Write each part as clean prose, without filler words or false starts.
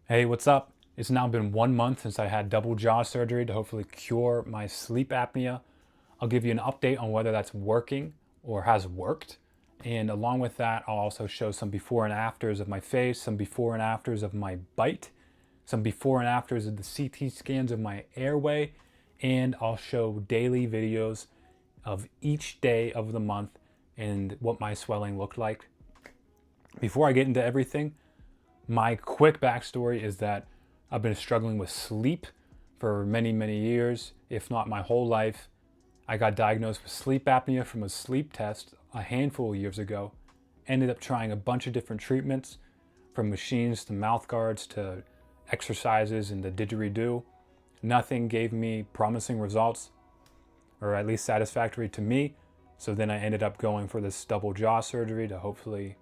Hey, what's up? It's now been 1 month since I had double jaw surgery to hopefully cure my sleep apnea. I'll give you an update on whether that's working or has worked. And along with that, I'll also show some before and afters of my face, some before and afters of my bite, some before and afters of the CT scans of my airway, and I'll show daily videos of each day of the month and what my swelling looked like. Before I get into everything, my quick backstory is that I've been struggling with sleep for many, many years, if not my whole life. I got diagnosed with sleep apnea from a sleep test a handful of years ago. Ended up trying a bunch of different treatments, from machines to mouth guards to exercises and the didgeridoo. Nothing gave me promising results, or at least satisfactory to me. So then I ended up going for this double jaw surgery to hopefully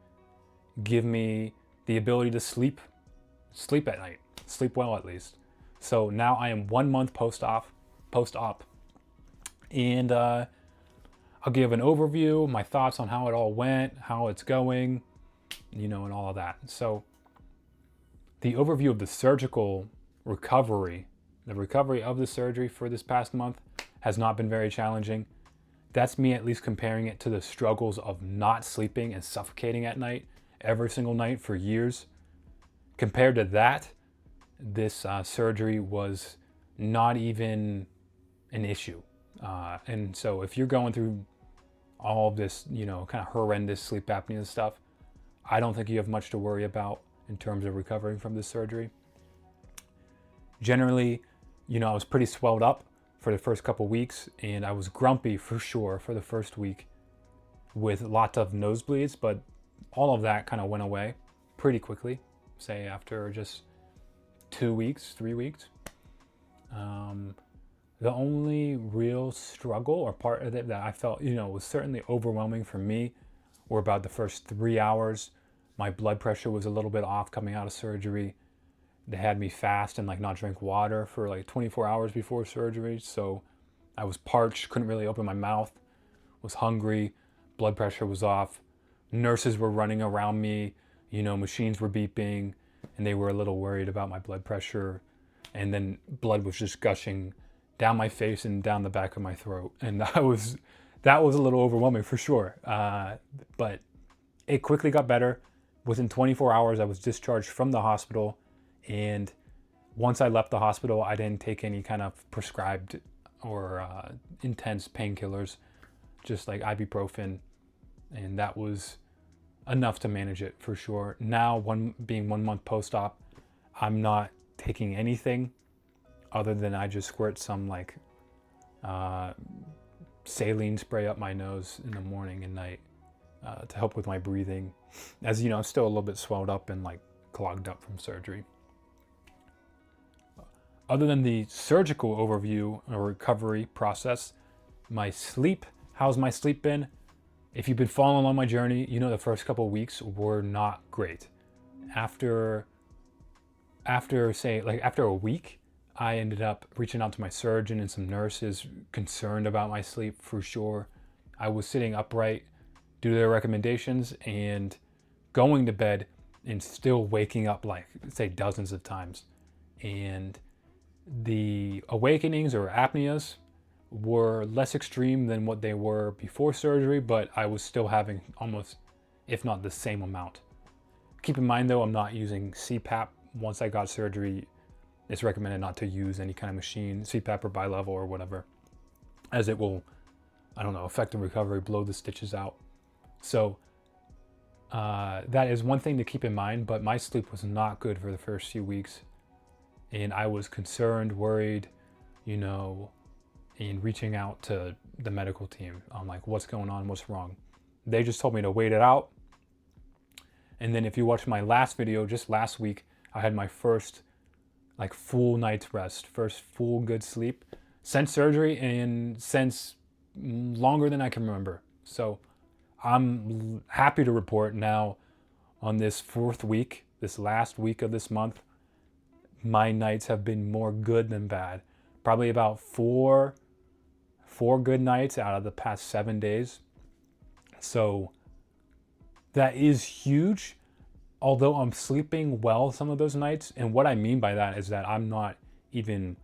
give me the ability to sleep at night, sleep well at least. So now I am 1 month post-op, and I'll give an overview, my thoughts on how it all went, how it's going, and all of that. So the overview of the surgical recovery, the recovery of the surgery for this past month has not been very challenging. That's me at least comparing it to the struggles of not sleeping and suffocating at night every single night for years. Compared to that, this surgery was not even an issue. And so if you're going through all of this, kind of horrendous sleep apnea stuff, I don't think you have much to worry about in terms of recovering from this surgery. Generally, I was pretty swelled up for the first couple weeks, and I was grumpy for sure for the first week with lots of nosebleeds, but all of that kind of went away pretty quickly, say after just 2 weeks, 3 weeks. The only real struggle or part of it that I felt, was certainly overwhelming for me were about the first 3 hours. My blood pressure was a little bit off coming out of surgery. They had me fast and not drink water for 24 hours before surgery. So I was parched, couldn't really open my mouth, was hungry, blood pressure was off. Nurses were running around me, machines were beeping, and they were a little worried about my blood pressure. And then blood was just gushing down my face and down the back of my throat. And that was a little overwhelming for sure. But it quickly got better. Within 24 hours, I was discharged from the hospital. And once I left the hospital, I didn't take any kind of prescribed or intense painkillers, just like ibuprofen. And that was enough to manage it for sure. Now, being 1 month post-op, I'm not taking anything other than I just squirt some saline spray up my nose in the morning and night to help with my breathing. As you know, I'm still a little bit swelled up and clogged up from surgery. Other than the surgical overview or recovery process, my sleep, how's my sleep been? If you've been following along my journey, the first couple of weeks were not great. After a week, I ended up reaching out to my surgeon and some nurses concerned about my sleep for sure. I was sitting upright due to their recommendations and going to bed and still waking up say dozens of times. And the awakenings or apneas were less extreme than what they were before surgery, but I was still having almost, if not the same amount. Keep in mind though, I'm not using CPAP. Once I got surgery, it's recommended not to use any kind of machine, CPAP or bilevel or whatever, as it will, affect the recovery, blow the stitches out. So that is one thing to keep in mind, but my sleep was not good for the first few weeks. And I was concerned, worried, and reaching out to the medical team on what's going on, what's wrong. They just told me to wait it out. And then if you watch my last video, just last week, I had my first full night's rest, first full good sleep since surgery and since longer than I can remember. So I'm happy to report now on this fourth week, this last week of this month, my nights have been more good than bad. Probably about four good nights out of the past 7 days. So that is huge. although I'm sleeping well some of those nights, and what I mean by that is that I'm not even,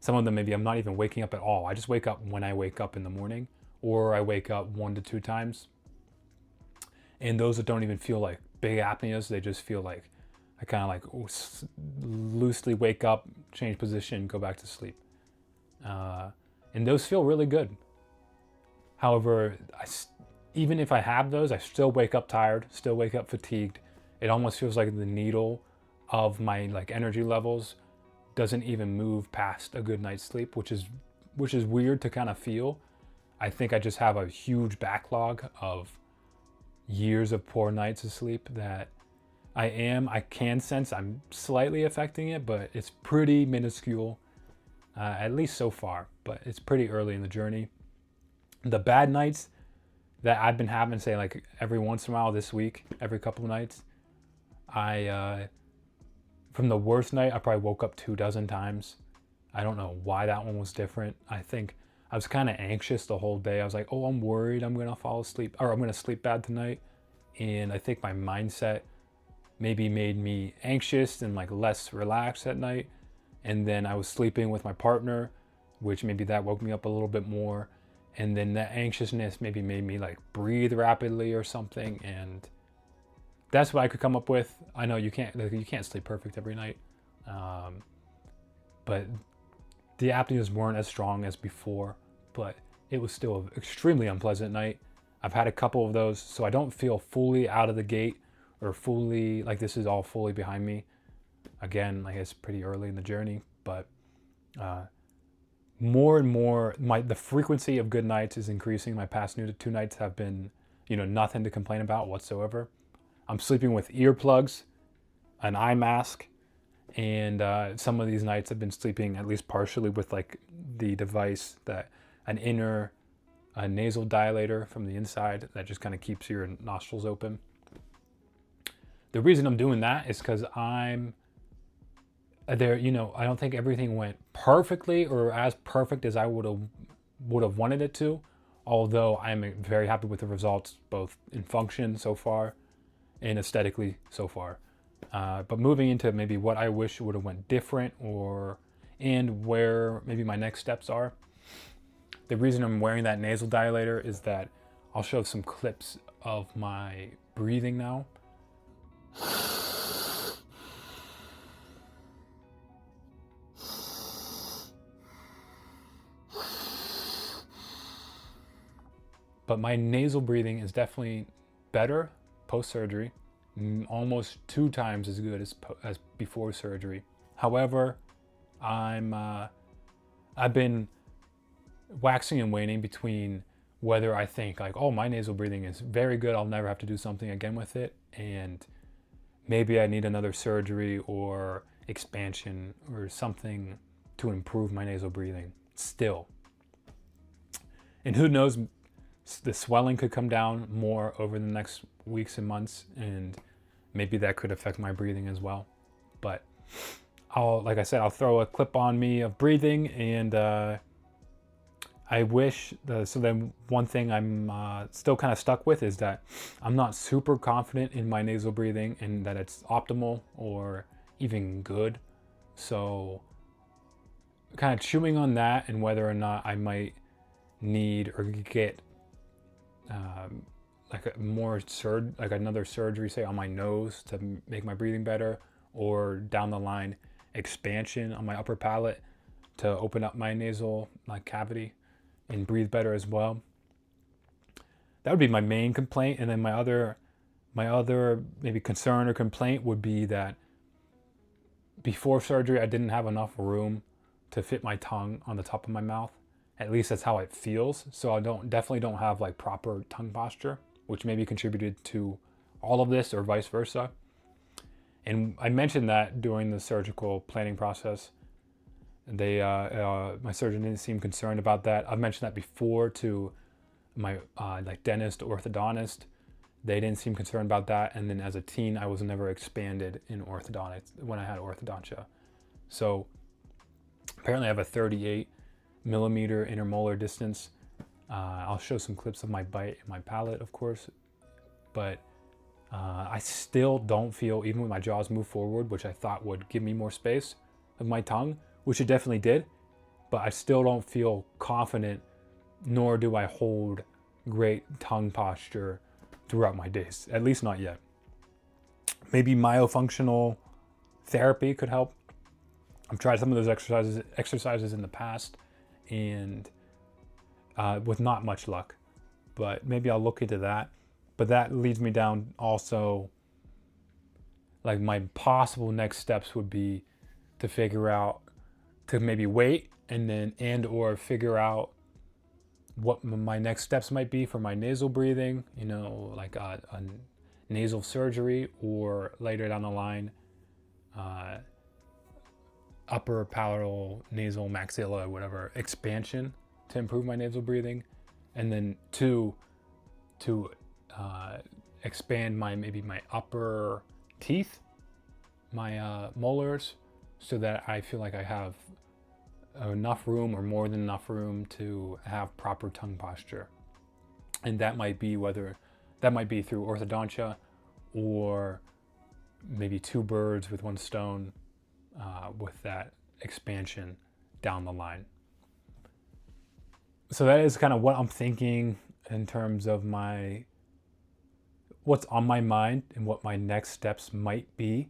some of them maybe I'm not even waking up at all. I just wake up when I wake up in the morning, or I wake up 1 to 2 times. And those that don't even feel like big apneas, they just feel like I kind of like loosely wake up, change position, go back to sleep. And those feel really good. However, even if I have those, I still wake up tired, still wake up fatigued. It almost feels like the needle of my like energy levels doesn't even move past a good night's sleep, which is weird to kind of feel. I think I just have a huge backlog of years of poor nights of sleep that I can sense I'm slightly affecting it, but it's pretty minuscule, at least so far, but it's pretty early in the journey. The bad nights that I've been having, say like every once in a while this week, every couple of nights, from the worst night, I probably woke up 24 times. I don't know why that one was different. I think I was kind of anxious the whole day. I was like, oh, I'm worried I'm going to fall asleep, or I'm going to sleep bad tonight. And I think my mindset maybe made me anxious and like less relaxed at night. And then I was sleeping with my partner, which maybe that woke me up a little bit more. And then that anxiousness maybe made me like breathe rapidly or something. And that's what I could come up with. I know you can't sleep perfect every night, but the apneas weren't as strong as before. But it was still an extremely unpleasant night. I've had a couple of those, so I don't feel fully out of the gate or fully like this is all fully behind me. Again, like it's pretty early in the journey, but more and more, the frequency of good nights is increasing. My past 2 nights have been, nothing to complain about whatsoever. I'm sleeping with earplugs, an eye mask, and some of these nights I've been sleeping at least partially with like the device that a nasal dilator from the inside that just kind of keeps your nostrils open. The reason I'm doing that is because I'm there, I don't think everything went perfectly or as perfect as I would have wanted it to, although I'm very happy with the results, both in function so far and aesthetically so far. But moving into maybe what I wish would have went different and where maybe my next steps are. The reason I'm wearing that nasal dilator is that I'll show some clips of my breathing now. But my nasal breathing is definitely better post-surgery, almost 2 times as good as before surgery. However, I've been waxing and waning between whether I think like, oh, my nasal breathing is very good, I'll never have to do something again with it, and maybe I need another surgery or expansion or something to improve my nasal breathing still. And who knows, the swelling could come down more over the next weeks and months, and maybe that could affect my breathing as well. But like I said, I'll throw a clip on me of breathing, and I wish, so then one thing I'm still kind of stuck with is that I'm not super confident in my nasal breathing and that it's optimal or even good. So kind of chewing on that and whether or not I might need or get like another surgery, say on my nose to make my breathing better, or down the line expansion on my upper palate to open up my nasal like cavity and breathe better as well. That would be my main complaint. And then my other maybe concern or complaint would be that before surgery I didn't have enough room to fit my tongue on the top of my mouth. At least that's how it feels. So I definitely don't have like proper tongue posture, which maybe contributed to all of this or vice versa. And I mentioned that during the surgical planning process. My surgeon didn't seem concerned about that. I've mentioned that before to my like dentist, orthodontist. They didn't seem concerned about that. And then as a teen, I was never expanded in orthodontics when I had orthodontia. So apparently I have a 38 millimeter intermolar distance. I'll show some clips of my bite and my palate, of course, but I still don't feel, even when my jaws move forward, which I thought would give me more space of my tongue, which it definitely did, but I still don't feel confident, nor do I hold great tongue posture throughout my days, at least not yet. Maybe myofunctional therapy could help. I've tried some of those exercises in the past, and with not much luck, but maybe I'll look into that. But that leads me down also, like my possible next steps would be to figure out, to maybe wait or figure out what my next steps might be for my nasal breathing, like a nasal surgery, or later down the line, upper palatal nasal maxilla, whatever, expansion to improve my nasal breathing. And then to expand maybe my upper teeth, my molars, so that I feel like I have enough room, or more than enough room, to have proper tongue posture. And that might be through orthodontia, or maybe two birds with one stone, with that expansion down the line. So that is kind of what I'm thinking in terms of what's on my mind and what my next steps might be.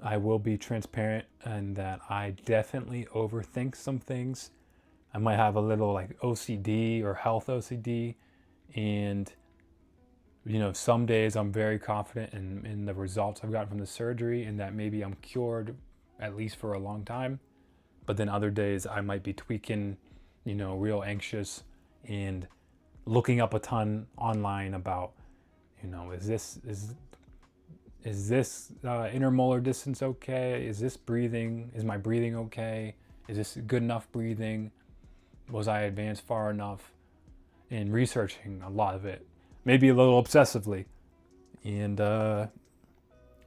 I will be transparent in that I definitely overthink some things. I might have a little like OCD or health OCD, and some days I'm very confident in the results I've gotten from the surgery, and that maybe I'm cured at least for a long time. But then other days I might be tweaking, real anxious, and looking up a ton online about, is this intermolar distance okay? Is my breathing okay? Is this good enough breathing? Was I advanced far enough? And researching a lot of it, maybe a little obsessively. And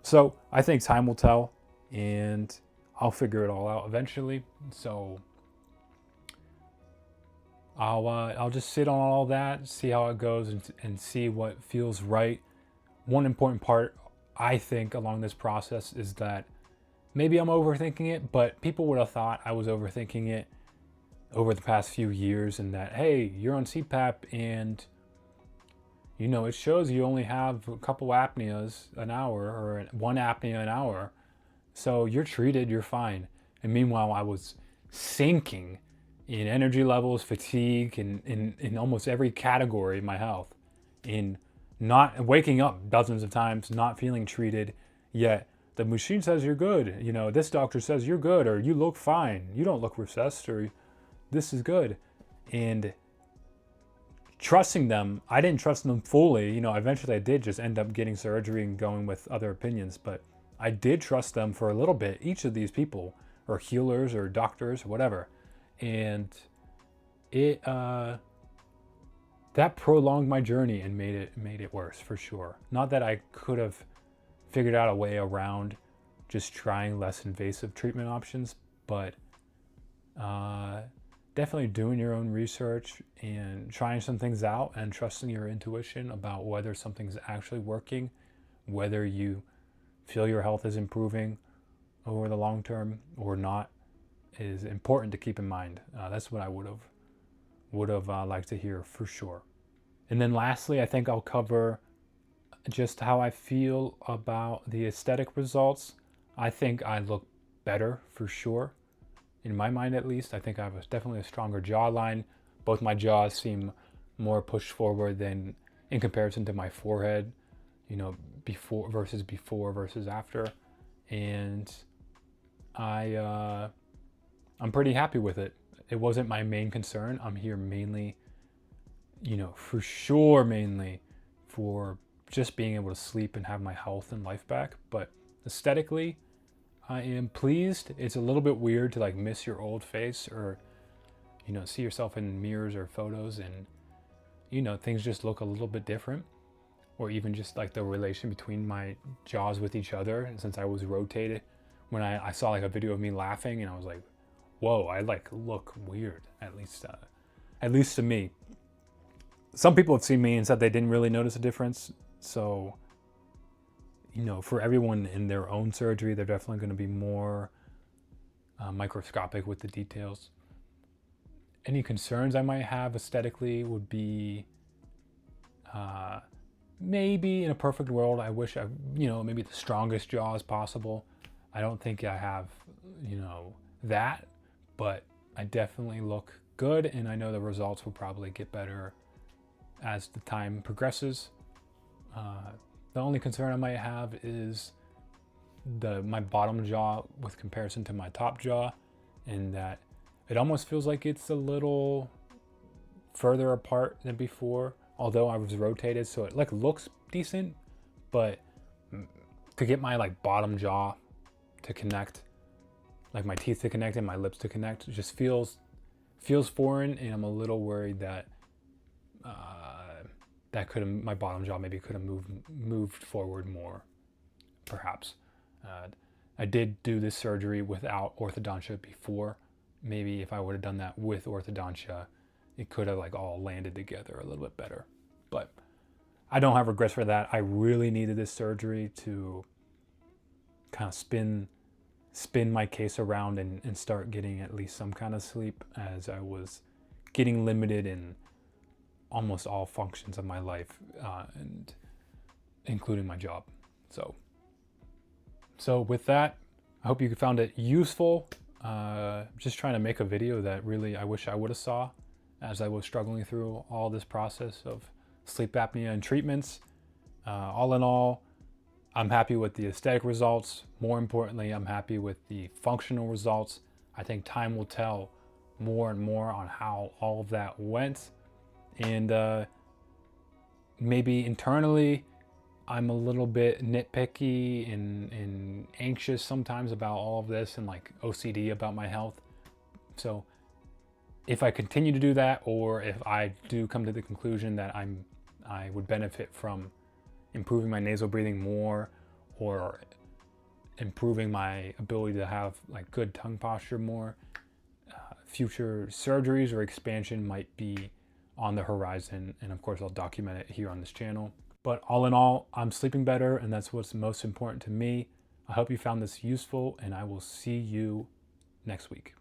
so I think time will tell, and I'll figure it all out eventually. So I'll just sit on all that, see how it goes, and see what feels right. One important part, I think, along this process is that maybe I'm overthinking it, but people would have thought I was overthinking it over the past few years, and that, hey, you're on CPAP and it shows you only have a couple apneas an hour, or one apnea an hour, so you're treated, you're fine. And meanwhile, I was sinking in energy levels, fatigue, and in almost every category of my health, in not waking up dozens of times, not feeling treated, yet the machine says you're good. This doctor says you're good, or you look fine. You don't look recessed, or this is good. And trusting them, I didn't trust them fully. Eventually I did just end up getting surgery and going with other opinions, but I did trust them for a little bit, each of these people, or healers, or doctors, whatever. And it that prolonged my journey and made it worse, for sure. Not that I could have figured out a way around just trying less invasive treatment options, but definitely doing your own research and trying some things out, and trusting your intuition about whether something's actually working, whether you feel your health is improving over the long term or not, is important to keep in mind. That's what I would have liked to hear, for sure. And then lastly, I think I'll cover just how I feel about the aesthetic results. I think I look better, for sure. In my mind, at least, I think I have definitely a stronger jawline. Both my jaws seem more pushed forward than in comparison to my forehead, before versus after. And I'm pretty happy with it. It wasn't my main concern. I'm here mainly, for sure, mainly for just being able to sleep and have my health and life back. But aesthetically, I am pleased. It's a little bit weird to miss your old face, or see yourself in mirrors or photos, and things just look a little bit different. Or even just the relation between my jaws with each other, and since I was rotated, when I saw a video of me laughing, and I was like, whoa, I look weird, at least to me. Some people have seen me and said they didn't really notice a difference, so for everyone in their own surgery, they're definitely going to be more microscopic with the details. Any concerns I might have aesthetically would be maybe in a perfect world, I wish maybe the strongest jaw as possible. I don't think I have, that, but I definitely look good, and I know the results will probably get better as the time progresses. The only concern I might have is my bottom jaw with comparison to my top jaw, in that it almost feels like it's a little further apart than before, although I was rotated, so it looks decent, but to get my bottom jaw to connect, my teeth to connect and my lips to connect, it just feels foreign, and I'm a little worried that my bottom jaw maybe could have moved forward more, perhaps. I did do this surgery without orthodontia before. Maybe if I would have done that with orthodontia, it could have all landed together a little bit better. But I don't have regrets for that. I really needed this surgery to kind of spin my case around and start getting at least some kind of sleep, as I was getting limited in almost all functions of my life, and including my job. So with that, I hope you found it useful. Just trying to make a video that really I wish I would have saw as I was struggling through all this process of sleep apnea and treatments. All in all, I'm happy with the aesthetic results. More importantly, I'm happy with the functional results. I think time will tell more and more on how all of that went. And maybe internally, I'm a little bit nitpicky and anxious sometimes about all of this, and OCD about my health. So if I continue to do that, or if I do come to the conclusion that I would benefit from improving my nasal breathing more, or improving my ability to have good tongue posture more, future surgeries or expansion might be on the horizon, and of course I'll document it here on this channel. But all in all, I'm sleeping better, and that's what's most important to me. I hope you found this useful, and I will see you next week.